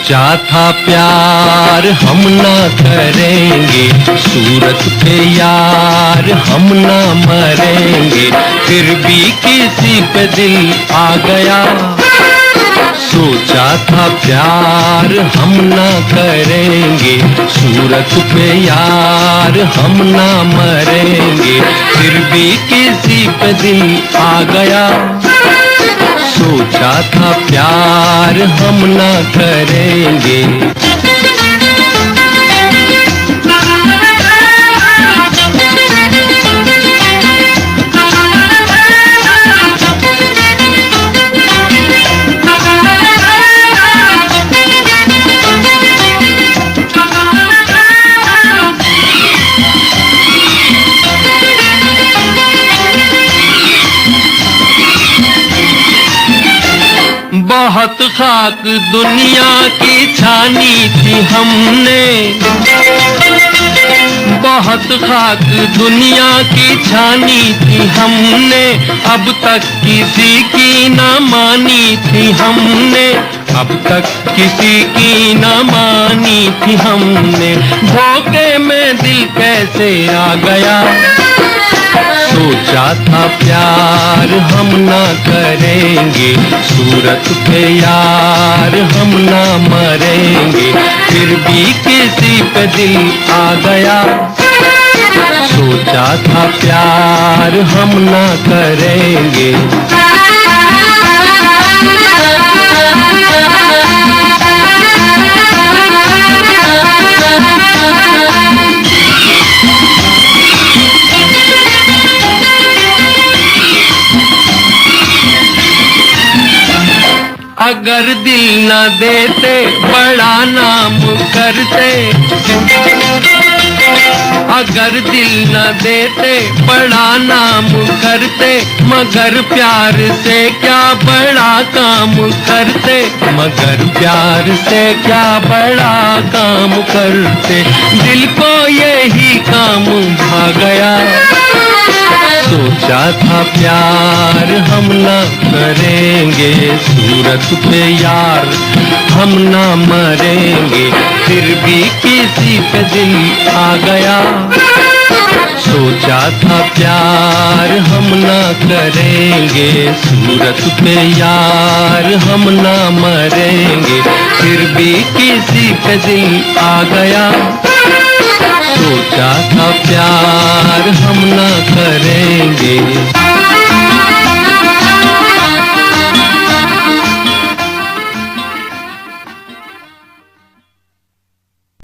सोचा था प्यार हम ना करेंगे, सूरत पे यार हम ना मरेंगे, फिर भी किसी पे दिल आ गया। सोचा था प्यार हम ना करेंगे, सूरत पे यार हम ना मरेंगे, फिर भी किसी पे दिल आ गया। सोचा था प्यार हम ना करेंगे। बहुत खाक दुनिया की छानी थी हमने, बहुत खाक दुनिया की छानी थी हमने, अब तक किसी की न मानी थी हमने, अब तक किसी की न मानी थी हमने, धोखे में दिल कैसे आ गया। सोचा था प्यार हम ना करेंगे, सूरत पे यार हम ना मरेंगे, फिर भी किसी पे दिल आ गया। सोचा था प्यार हम ना करेंगे। अगर दिल न देते बड़ा नाम करते, अगर दिल न देते बड़ा नाम करते, मगर प्यार से क्या बड़ा काम करते, मगर प्यार से क्या बड़ा काम करते, दिल को यही काम भा गया। सोचा था प्यार हम ना करेंगे, सूरत पे यार हम ना मरेंगे, फिर भी किसी पे दिल आ गया। सोचा था प्यार हम ना करेंगे, सूरत पे यार हम ना मरेंगे, फिर भी किसी पे दिल आ गया। सोचा था प्यार हम ना करेंगे।